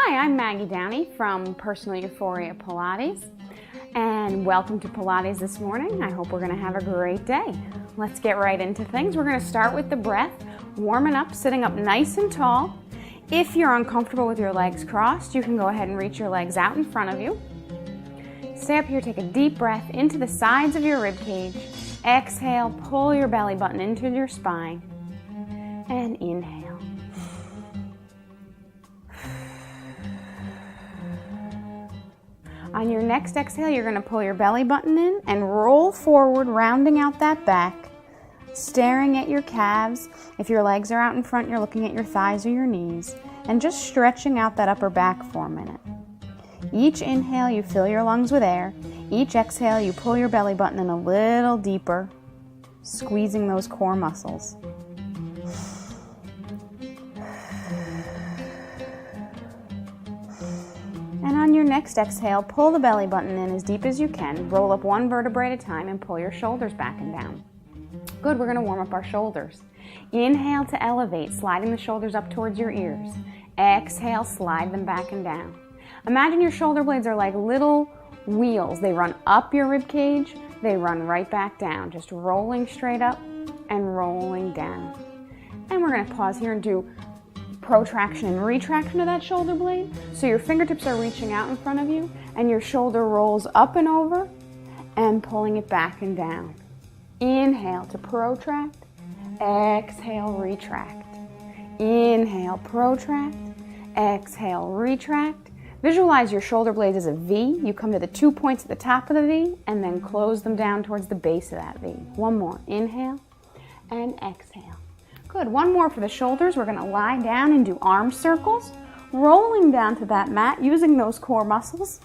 Hi, I'm Maggie Downey from Personal Euphoria Pilates, and welcome to Pilates this morning. I hope we're going to have a great day. Let's get right into things. We're going to start with the breath, warming up, sitting up nice and tall. If you're uncomfortable with your legs crossed, you can go ahead and reach your legs out in front of you. Stay up here, take a deep breath into the sides of your rib cage. Exhale, pull your belly button into your spine, and inhale. On your next exhale, you're going to pull your belly button in and roll forward, rounding out that back, staring at your calves. If your legs are out in front, you're looking at your thighs or your knees, and just stretching out that upper back for a minute. Each inhale, you fill your lungs with air. Each exhale, you pull your belly button in a little deeper, squeezing those core muscles. And on your next exhale, pull the belly button in as deep as you can. Roll up one vertebrae at a time and pull your shoulders back and down. Good, we're going to warm up our shoulders. Inhale to elevate, sliding the shoulders up towards your ears. Exhale, slide them back and down. Imagine your shoulder blades are like little wheels. They run up your rib cage, they run right back down, just rolling straight up and rolling down. And we're going to pause here and do protraction and retraction of that shoulder blade. So your fingertips are reaching out in front of you and your shoulder rolls up and over and pulling it back and down. Inhale to protract, exhale, retract. Inhale, protract, exhale, retract. Visualize your shoulder blades as a V. You come to the 2 points at the top of the V and then close them down towards the base of that V. One more, inhale and exhale. Good, one more for the shoulders. We're gonna lie down and do arm circles, rolling down to that mat using those core muscles.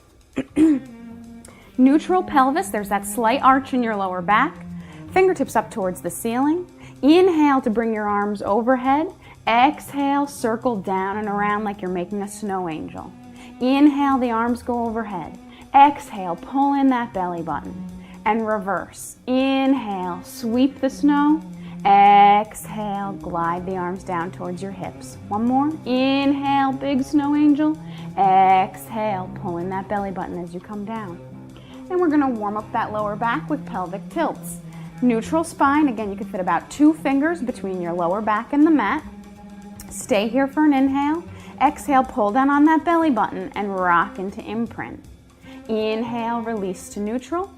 Neutral pelvis, there's that slight arch in your lower back. Fingertips up towards the ceiling. Inhale to bring your arms overhead. Exhale, circle down and around like you're making a snow angel. Inhale, the arms go overhead. Exhale, pull in that belly button and reverse. Inhale, sweep the snow. Exhale, glide the arms down towards your hips. One more. Inhale, big snow angel. Exhale, pull in that belly button as you come down. And we're going to warm up that lower back with pelvic tilts. Neutral spine. Again, you can fit about 2 fingers between your lower back and the mat. Stay here for an inhale. Exhale, pull down on that belly button and rock into imprint. Inhale, release to neutral.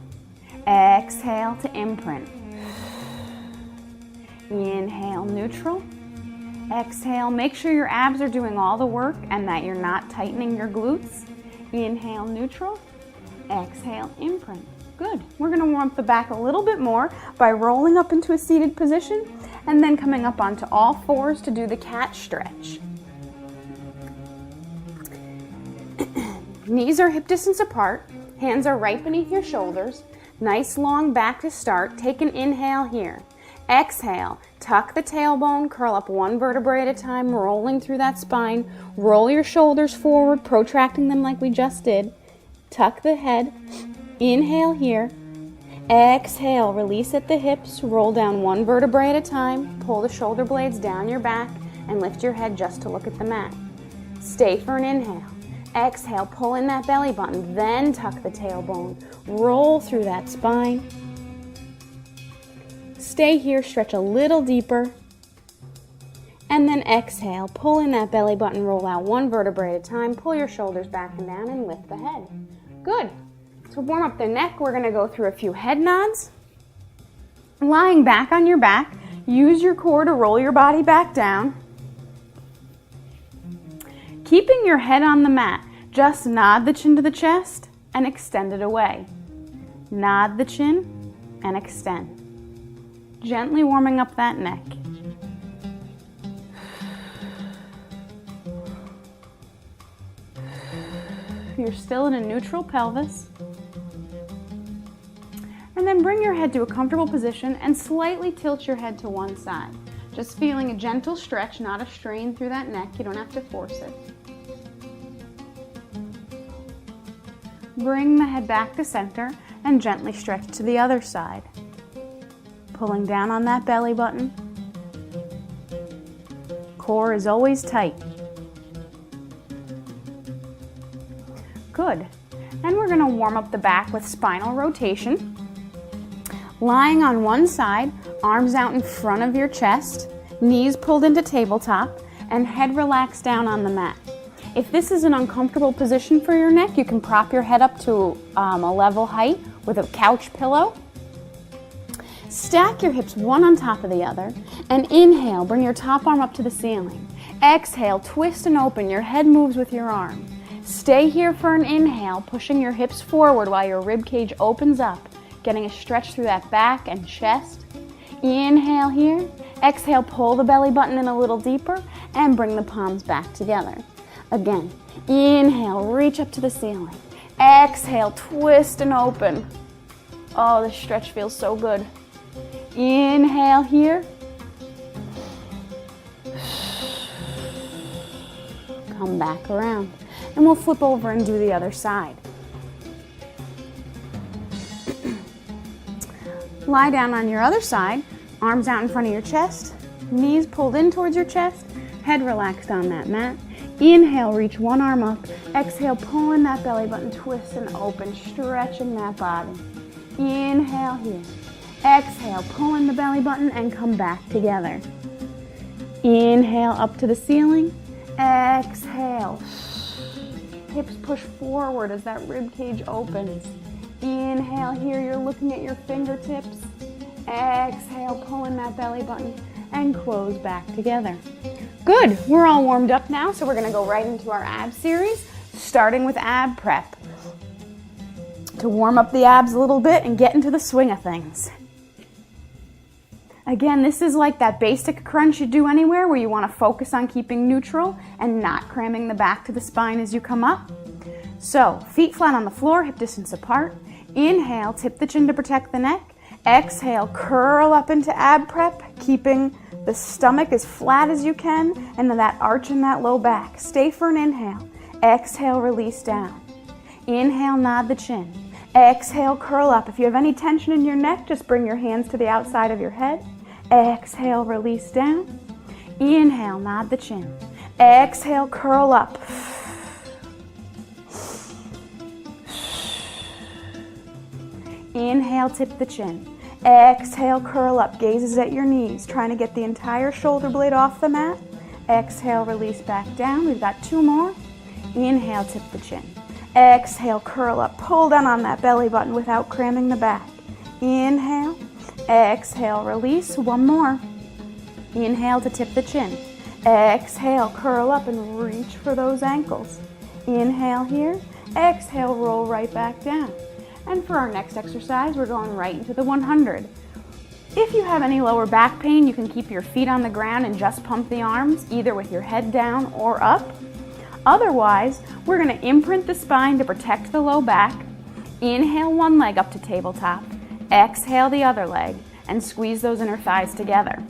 Exhale to imprint. Inhale, neutral. Exhale, make sure your abs are doing all the work and that you're not tightening your glutes. Inhale, neutral. Exhale, imprint. Good. We're going to warm up the back a little bit more by rolling up into a seated position and then coming up onto all fours to do the cat stretch. Knees are hip distance apart. Hands are right beneath your shoulders. Nice long back to start. Take an inhale here. Exhale, tuck the tailbone, curl up one vertebrae at a time, rolling through that spine. Roll your shoulders forward, protracting them like we just did. Tuck the head. Inhale here. Exhale, release at the hips. Roll down one vertebrae at a time. Pull the shoulder blades down your back and lift your head just to look at the mat. Stay for an inhale. Exhale, pull in that belly button, then tuck the tailbone. Roll through that spine. Stay here, stretch a little deeper. And then exhale, pull in that belly button, roll out one vertebrae at a time, pull your shoulders back and down and lift the head. Good. To warm up the neck, we're gonna go through a few head nods. Lying back on your back, use your core to roll your body back down. Keeping your head on the mat, just nod the chin to the chest and extend it away. Nod the chin and extend. Gently warming up that neck. You're still in a neutral pelvis. And then bring your head to a comfortable position and slightly tilt your head to one side. Just feeling a gentle stretch, not a strain through that neck. You don't have to force it. Bring the head back to center and gently stretch to the other side. Pulling down on that belly button. Core is always tight. Good. Then we're going to warm up the back with spinal rotation. Lying on one side, arms out in front of your chest, knees pulled into tabletop, and head relaxed down on the mat. If this is an uncomfortable position for your neck, you can prop your head up to a level height with a couch pillow. Stack your hips one on top of the other, and inhale, bring your top arm up to the ceiling. Exhale, twist and open, your head moves with your arm. Stay here for an inhale, pushing your hips forward while your rib cage opens up, getting a stretch through that back and chest. Inhale here, exhale, pull the belly button in a little deeper, and bring the palms back together. Again, inhale, reach up to the ceiling. Exhale, twist and open. Oh, this stretch feels so good. Inhale here. Come back around. And we'll flip over and do the other side. Lie down on your other side, arms out in front of your chest, knees pulled in towards your chest, head relaxed on that mat. Inhale, reach one arm up. Exhale, pulling that belly button, twist and open, stretching that body. Inhale here. Exhale, pulling the belly button and come back together. Inhale, up to the ceiling. Exhale. Hips push forward as that rib cage opens. Inhale here, you're looking at your fingertips. Exhale, pulling that belly button and close back together. Good, we're all warmed up now, so we're gonna go right into our ab series, starting with ab prep. To warm up the abs a little bit and get into the swing of things. Again, this is like that basic crunch you do anywhere where you wanna focus on keeping neutral and not cramming the back to the spine as you come up. So, feet flat on the floor, hip distance apart. Inhale, tip the chin to protect the neck. Exhale, curl up into ab prep, keeping the stomach as flat as you can and that arch in that low back. Stay for an inhale. Exhale, release down. Inhale, nod the chin. Exhale, curl up. If you have any tension in your neck, just bring your hands to the outside of your head. Exhale, release down. Inhale, nod the chin. Exhale, curl up. Inhale, tip the chin. Exhale, curl up, gazes at your knees, trying to get the entire shoulder blade off the mat. Exhale, release back down. We've got two more. Inhale, tip the chin. Exhale, curl up, pull down on that belly button without cramming the back. Inhale, exhale, release. One more. Inhale to tip the chin. Exhale, curl up and reach for those ankles. Inhale here. Exhale, roll right back down. And for our next exercise, we're going right into the 100. If you have any lower back pain, you can keep your feet on the ground and just pump the arms, either with your head down or up. Otherwise, we're going to imprint the spine to protect the low back. Inhale one leg up to tabletop. Exhale the other leg and squeeze those inner thighs together.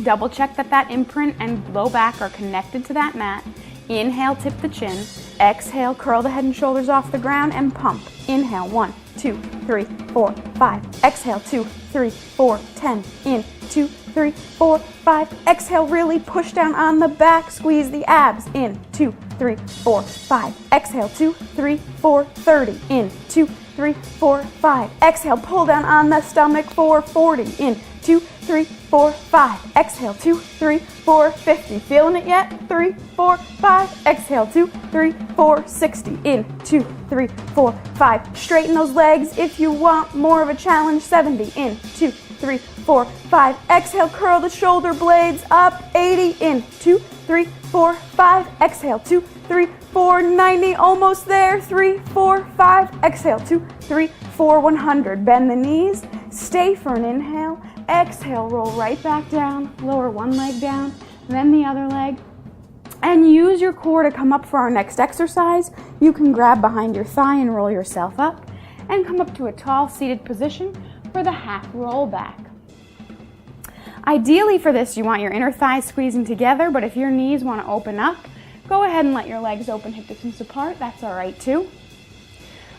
Double check that that imprint and low back are connected to that mat. Inhale, tip the chin. Exhale, curl the head and shoulders off the ground and pump. Inhale, 1, 2, 3, 4, 5. Exhale, 2, 3, 4, 10. In, 2, 3, 4, 5. Exhale, really push down on the back. Squeeze the abs. In, 2, 3, 4, 5. Exhale, 2, 3, 4, 30. In, 2, 3, 4, 5. Exhale, pull down on the stomach for 40. In, 2, 3, 4, 5. Exhale, 2, 3, 4, 50. Feeling it yet? 3, 4, 5. Exhale, 2, 3, 4, 60. In, 2, 3, 4, 5. Straighten those legs if you want more of a challenge. 70. In, 2, 3, 4, 5. Exhale, curl the shoulder blades up. 80. In, 2, 3, 4, 5. Exhale, 2, 3, 4, 90. Almost there. 3, 4, 5. Exhale, 2, 3, 4, 100. Bend the knees. Stay for an inhale. Exhale, roll right back down. Lower one leg down, then the other leg. And use your core to come up for our next exercise. You can grab behind your thigh and roll yourself up. And come up to a tall seated position for the half roll back. Ideally for this, you want your inner thighs squeezing together, but if your knees want to open up, go ahead and let your legs open hip distance apart. That's all right too.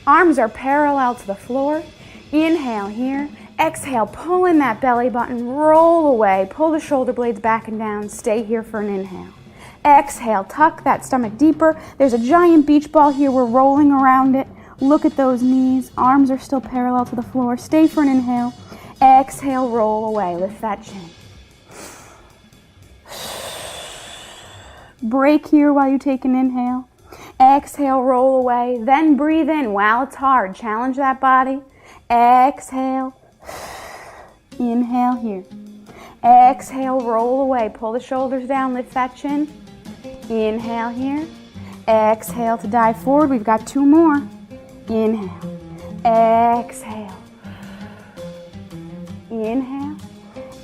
Arms are parallel to the floor. Inhale here. Exhale, pull in that belly button, roll away, pull the shoulder blades back and down, stay here for an inhale. Exhale, tuck that stomach deeper. There's a giant beach ball here. We're rolling around it. Look at those knees. Arms are still parallel to the floor. Stay for an inhale. Exhale, roll away. Lift that chin. Break here while you take an inhale. Exhale, roll away. Then breathe in while it's hard. Challenge that body. Exhale. Inhale here. Exhale, roll away. Pull the shoulders down, lift that chin. Inhale here. Exhale to dive forward. We've got 2 more. Inhale. Exhale. Inhale.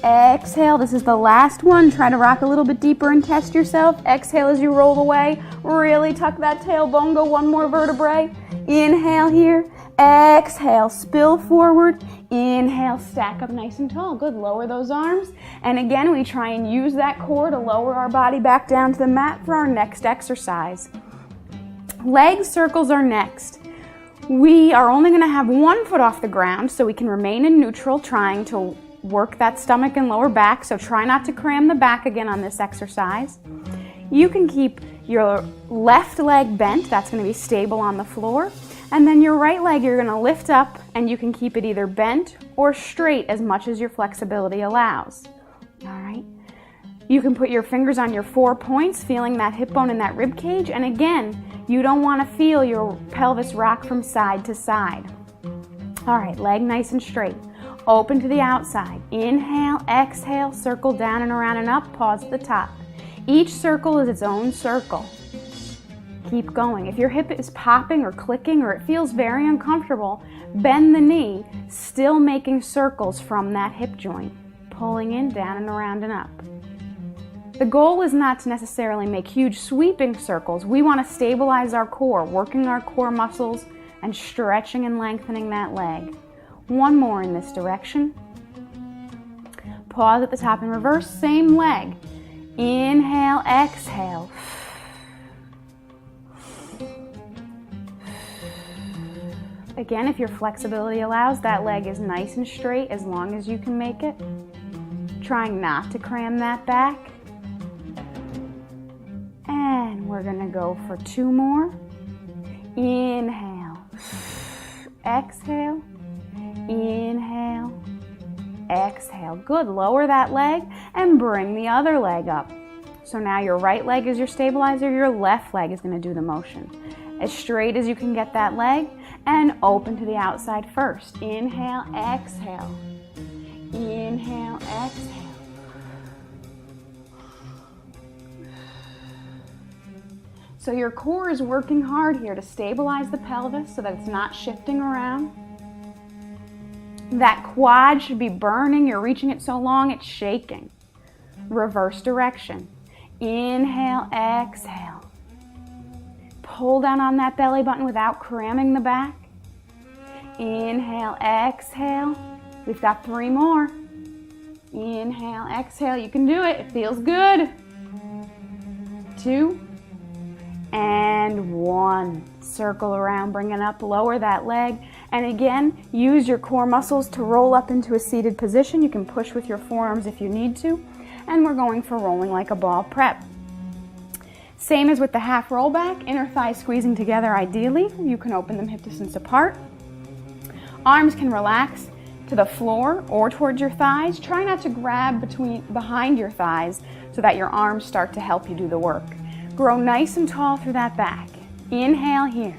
Exhale. This is the last one. Try to rock a little bit deeper and test yourself. Exhale as you roll away. Really tuck that tailbone. Go 1 more vertebrae. Inhale here. Exhale, spill forward. Inhale, stack up nice and tall. Good, lower those arms. And again, we try and use that core to lower our body back down to the mat for our next exercise. Leg circles are next. We are only going to have 1 foot off the ground so we can remain in neutral, trying to work that stomach and lower back. So try not to cram the back again on this exercise. You can keep your left leg bent. That's going to be stable on the floor. And then your right leg, you're going to lift up, and you can keep it either bent or straight as much as your flexibility allows. All right. You can put your fingers on your 4 points, feeling that hip bone and that rib cage. And again, you don't want to feel your pelvis rock from side to side. All right, leg nice and straight. Open to the outside. Inhale, exhale, circle down and around and up. Pause at the top. Each circle is its own circle. Keep going. If your hip is popping or clicking or it feels very uncomfortable, bend the knee, still making circles from that hip joint, pulling in, down and around and up. The goal is not to necessarily make huge sweeping circles. We want to stabilize our core, working our core muscles and stretching and lengthening that leg. 1 more in this direction. Pause at the top and reverse, same leg. Inhale, exhale. Again, if your flexibility allows, that leg is nice and straight as long as you can make it. Trying not to cram that back. And we're going to go for 2 more. Inhale. Exhale. Inhale. Exhale. Good. Lower that leg and bring the other leg up. So now your right leg is your stabilizer. Your left leg is going to do the motion. As straight as you can get that leg. And open to the outside first. Inhale, exhale. Inhale, exhale. So your core is working hard here to stabilize the pelvis so that it's not shifting around. That quad should be burning. You're reaching it so long, it's shaking. Reverse direction. Inhale, exhale. Pull down on that belly button without cramming the back. Inhale, exhale. We've got 3 more. Inhale, exhale. You can do it. It feels good. 2 and 1. Circle around, bring it up, lower that leg. And again, use your core muscles to roll up into a seated position. You can push with your forearms if you need to. And we're going for rolling like a ball prep. Same as with the half roll back, inner thighs squeezing together ideally. You can open them hip distance apart. Arms can relax to the floor or towards your thighs. Try not to grab behind your thighs so that your arms start to help you do the work. Grow nice and tall through that back. Inhale here.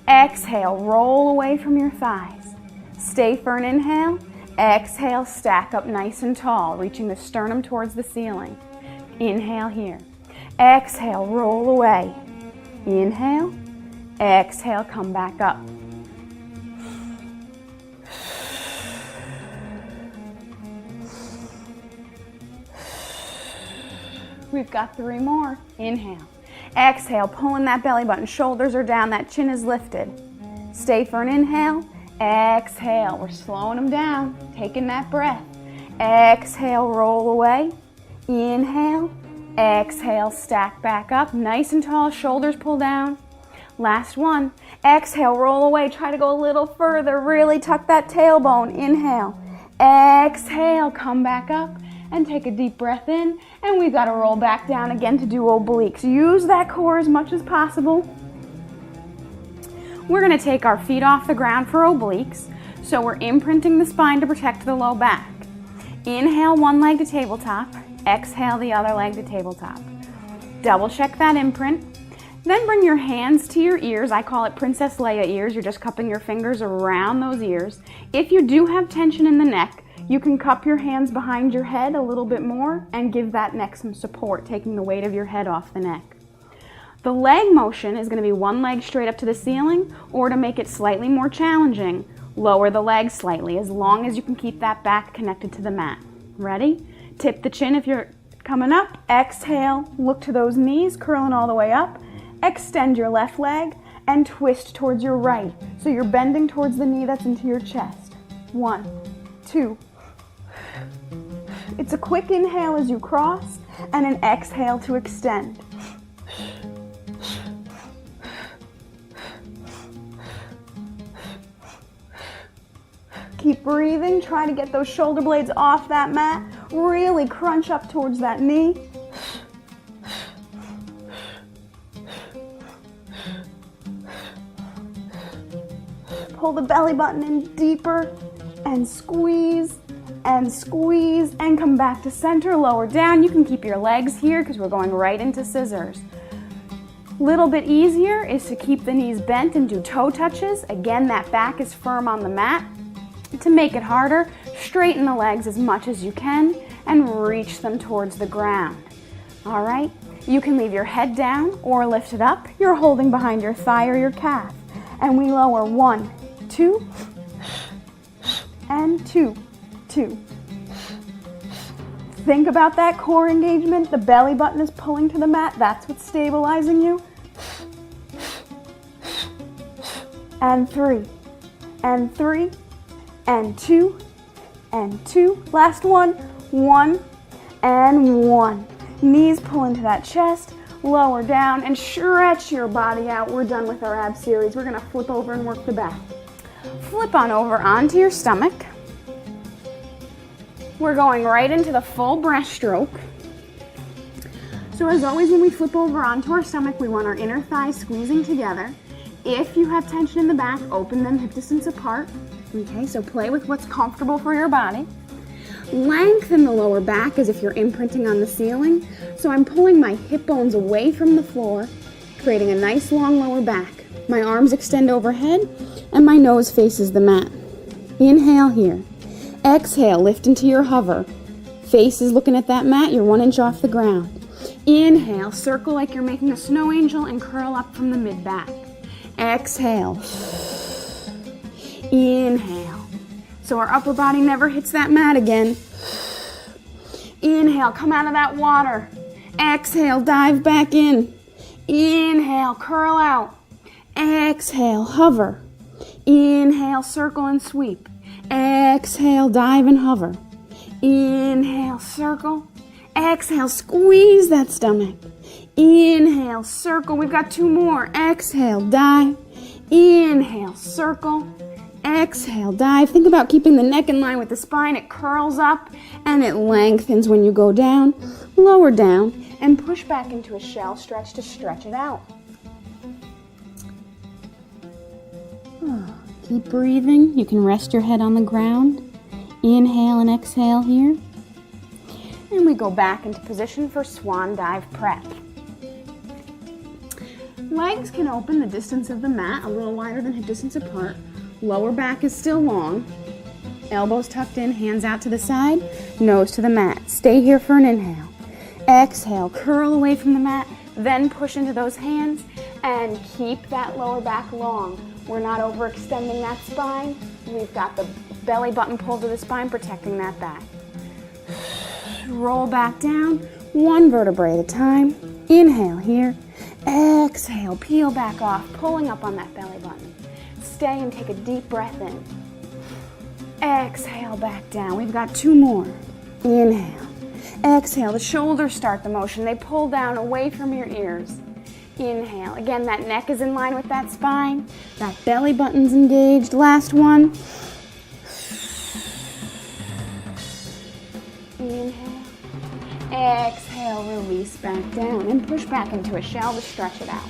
Exhale, roll away from your thighs. Stay for an inhale. Exhale, stack up nice and tall, reaching the sternum towards the ceiling. Inhale here. Exhale, roll away. Inhale. Exhale, come back up. We've got 3 more. Inhale. Exhale, pulling that belly button. Shoulders are down, that chin is lifted. Stay for an inhale. Exhale, we're slowing them down, taking that breath. Exhale, roll away. Inhale. Exhale, stack back up, nice and tall, shoulders pull down. Last one. Exhale, roll away, try to go a little further, really tuck that tailbone. Inhale. Exhale, come back up. and take a deep breath in, and we've got to roll back down again to do obliques. Use that core as much as possible. We're going to take our feet off the ground for obliques, so we're imprinting the spine to protect the low back. Inhale one leg to tabletop, exhale the other leg to tabletop. Double check that imprint. Then bring your hands to your ears. I call it Princess Leia ears. You're just cupping your fingers around those ears. If you do have tension in the neck, you can cup your hands behind your head a little bit more and give that neck some support, taking the weight of your head off the neck. The leg motion is going to be one leg straight up to the ceiling, or to make it slightly more challenging, lower the leg slightly, as long as you can keep that back connected to the mat. Ready? Tip the chin if you're coming up. Exhale, look to those knees, curling all the way up. Extend your left leg and twist towards your right. So you're bending towards the knee that's into your chest. 1, 2. It's a quick inhale as you cross and an exhale to extend. Keep breathing. Try to get those shoulder blades off that mat. Really crunch up towards that knee. Pull the belly button in deeper and squeeze and come back to center, lower down. You can keep your legs here because we're going right into scissors. Little bit easier is to keep the knees bent and do toe touches. Again, that back is firm on the mat. To make it harder, straighten the legs as much as you can and reach them towards the ground. All right, you can leave your head down or lift it up. You're holding behind your thigh or your calf. And we lower 1, 2, and 2, 2. Think about that core engagement. The belly button is pulling to the mat. That's what's stabilizing you. And 3, and 3, and 2, and 2. Last one. 1, and 1. Knees pull into that chest. Lower down and stretch your body out. We're done with our ab series. We're going to flip over and work the back. Flip on over onto your stomach. We're going right into the full breaststroke. So as always, when we flip over onto our stomach, we want our inner thighs squeezing together. If you have tension in the back, open them hip distance apart. Okay, so play with what's comfortable for your body. Lengthen the lower back as if you're imprinting on the ceiling. So I'm pulling my hip bones away from the floor, creating a nice long lower back. My arms extend overhead and my nose faces the mat. Inhale here. Exhale, lift into your hover. Face is looking at that mat, you're 1 inch off the ground. Inhale, circle like you're making a snow angel and curl up from the mid-back. Exhale. Inhale. So our upper body never hits that mat again. Inhale, come out of that water. Exhale, dive back in. Inhale, curl out. Exhale, hover. Inhale, circle and sweep. Exhale, dive and hover. Inhale, circle. Exhale, squeeze that stomach. Inhale, circle. We've got 2 more. Exhale, dive. Inhale, circle. Exhale, dive. Think about keeping the neck in line with the spine. It curls up and it lengthens when you go down. Lower down and push back into a shell stretch to stretch it out. Keep breathing. You can rest your head on the ground. Inhale and exhale here. And we go back into position for Swan Dive prep. Legs can open the distance of the mat, a little wider than hip distance apart. Lower back is still long. Elbows tucked in, hands out to the side, nose to the mat. Stay here for an inhale. Exhale, curl away from the mat, then push into those hands and keep that lower back long. We're not overextending that spine. We've got the belly button pulled to the spine, protecting that back. Roll back down, 1 vertebrae at a time. Inhale here. Exhale, peel back off, pulling up on that belly button. Stay and take a deep breath in. Exhale, back down. We've got 2 more. Inhale. Exhale, the shoulders start the motion. They pull down away from your ears. Inhale. Again, that neck is in line with that spine. That belly button's engaged. Last one. Inhale. Exhale, release back down and push back into a shell to stretch it out.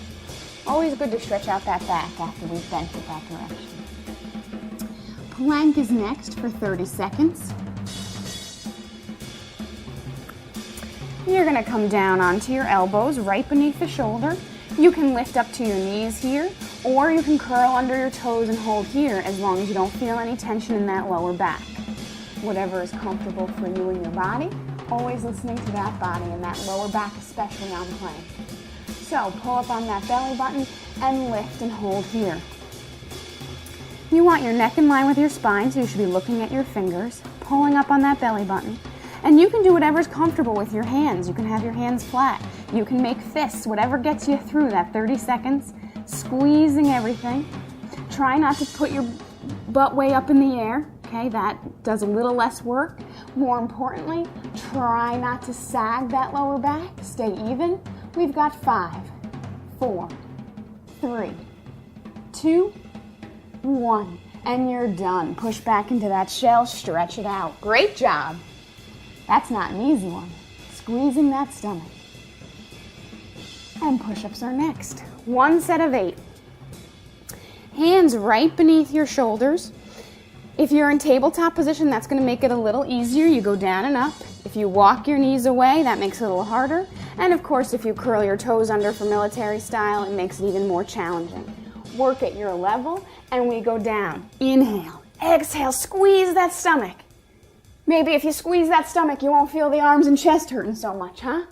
Always good to stretch out that back after we've bent it that direction. Plank is next for 30 seconds. You're going to come down onto your elbows right beneath the shoulder. You can lift up to your knees here, or you can curl under your toes and hold here as long as you don't feel any tension in that lower back. Whatever is comfortable for you and your body, always listening to that body and that lower back, especially on plank. So pull up on that belly button and lift and hold here. You want your neck in line with your spine, so you should be looking at your fingers, pulling up on that belly button. And you can do whatever's comfortable with your hands. You can have your hands flat. You can make fists, whatever gets you through that 30 seconds, squeezing everything. Try not to put your butt way up in the air, okay? That does a little less work. More importantly, try not to sag that lower back. Stay even. We've got 5, 4, 3, 2, 1, and you're done. Push back into that shell, stretch it out. Great job. That's not an easy one. Squeezing that stomach. And push-ups are next. 1 set of 8. Hands right beneath your shoulders. If you're in tabletop position, that's going to make it a little easier. You go down and up. If you walk your knees away, that makes it a little harder. And of course, if you curl your toes under for military style, it makes it even more challenging. Work at your level, and we go down. Inhale, exhale, squeeze that stomach. Maybe if you squeeze that stomach, you won't feel the arms and chest hurting so much, huh?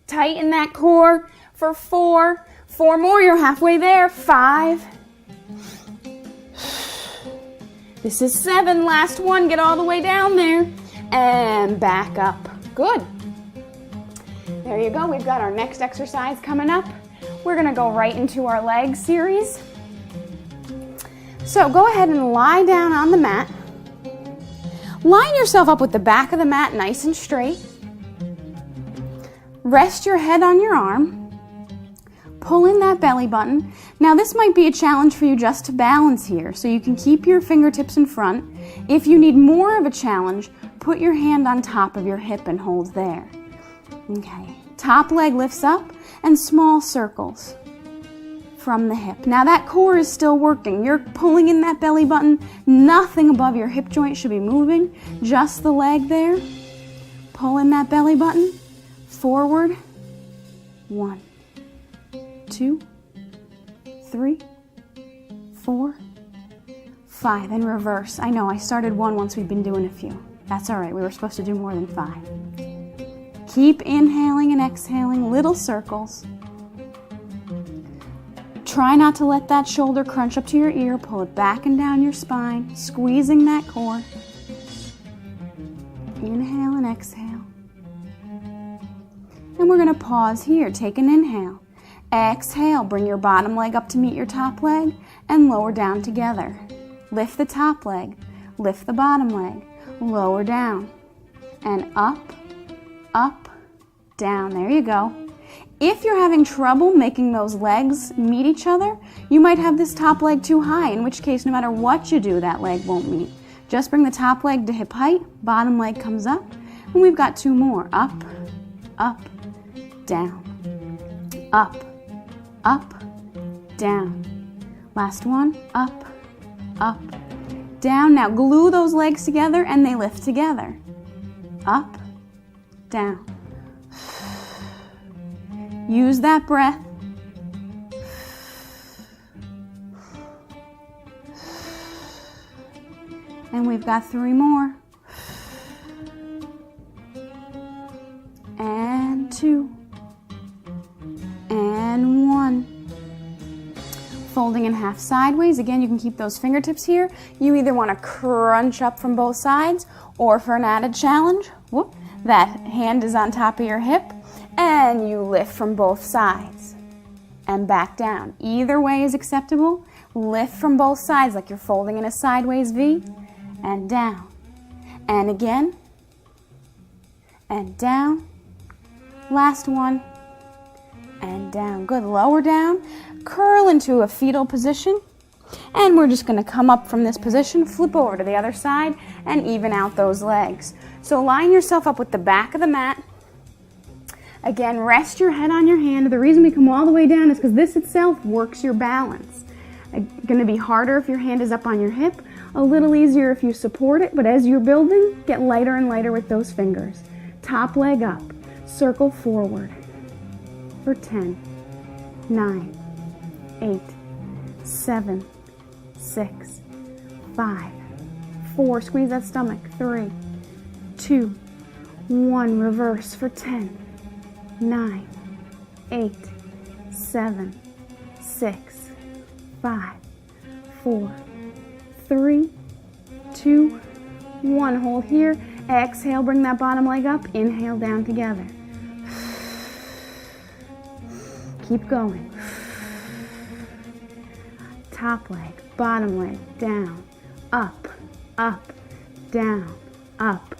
Tighten that core for 4. 4 more, you're halfway there. 5. This is 7, last one, get all the way down there. And back up. Good. There you go, we've got our next exercise coming up. We're gonna go right into our leg series. So go ahead and lie down on the mat. Line yourself up with the back of the mat nice and straight. Rest your head on your arm. Pull in that belly button. Now this might be a challenge for you just to balance here, so you can keep your fingertips in front. If you need more of a challenge, put your hand on top of your hip and hold there. Okay, top leg lifts up and small circles from the hip. Now that core is still working. You're pulling in that belly button. Nothing above your hip joint should be moving. Just the leg there. Pull in that belly button. Forward. 1, 2, 3, 4, 5. And reverse. I know I started 1 once we've been doing a few. That's all right. We were supposed to do more than 5. Keep inhaling and exhaling little circles. Try not to let that shoulder crunch up to your ear. Pull it back and down your spine, squeezing that core. Inhale and exhale. And we're going to pause here. Take an inhale. Exhale. Bring your bottom leg up to meet your top leg and lower down together. Lift the top leg. Lift the bottom leg. Lower down. And up, up, down. There you go. If you're having trouble making those legs meet each other, you might have this top leg too high, in which case no matter what you do, that leg won't meet. Just bring the top leg to hip height, bottom leg comes up, and we've got 2 more. Up, up, down. Up, up, down. Last one, up, up, down. Now glue those legs together and they lift together. Up, down. Use that breath. And we've got 3 more. And 2. And 1. Folding in half sideways. Again, you can keep those fingertips here. You either want to crunch up from both sides, or for an added challenge, whoop, that hand is on top of your hip. And you lift from both sides and back down. Either way is acceptable. Lift from both sides like you're folding in a sideways V, and down. And again, and down. Last one, and down. Good. Lower down, curl into a fetal position, and we're just going to come up from this position, flip over to the other side, and even out those legs. So line yourself up with the back of the mat. Again, rest your head on your hand. The reason we come all the way down is because this itself works your balance. Going to be harder if your hand is up on your hip, a little easier if you support it, but as you're building, get lighter and lighter with those fingers. Top leg up, circle forward for 10, 9, 8, 7, 6, 5, 4, squeeze that stomach, 3, 2, 1, reverse for 10, 9, 8, 7, 6, 5, 4, 3, 2, 1. Hold here. Exhale, bring that bottom leg up. Inhale, down together. Keep going. Top leg, bottom leg, down, up, up, down, up,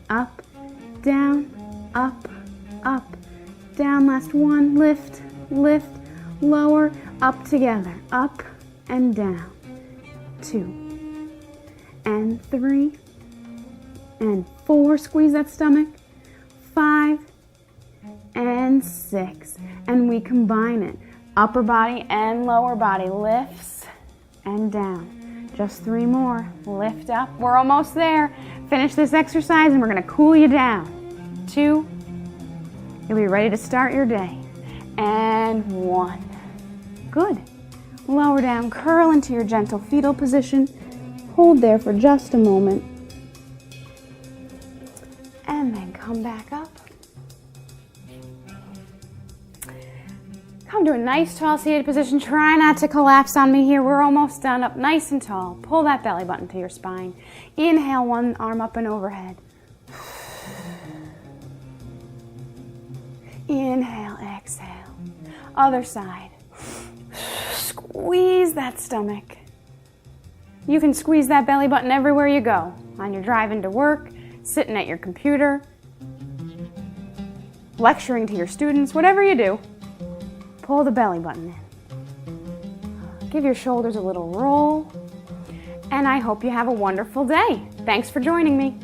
up, down, up, up, down. Last one. Lift, lift, lower, up together, up and down. 2 and 3 and 4. Squeeze that stomach. 5 and 6. And we combine it. Upper body and lower body lifts and down. Just 3 more. Lift up. We're almost there. Finish this exercise and we're going to cool you down. 2. You'll be ready to start your day. And 1. Good. Lower down, curl into your gentle fetal position. Hold there for just a moment. And then come back up. Come to a nice tall seated position. Try not to collapse on me here. We're almost done. Up nice and tall. Pull that belly button to your spine. Inhale, one arm up and overhead. Inhale, exhale. Other side. Squeeze that stomach. You can squeeze that belly button everywhere you go. On your drive into work, sitting at your computer, lecturing to your students, whatever you do, pull the belly button in. Give your shoulders a little roll. And I hope you have a wonderful day. Thanks for joining me.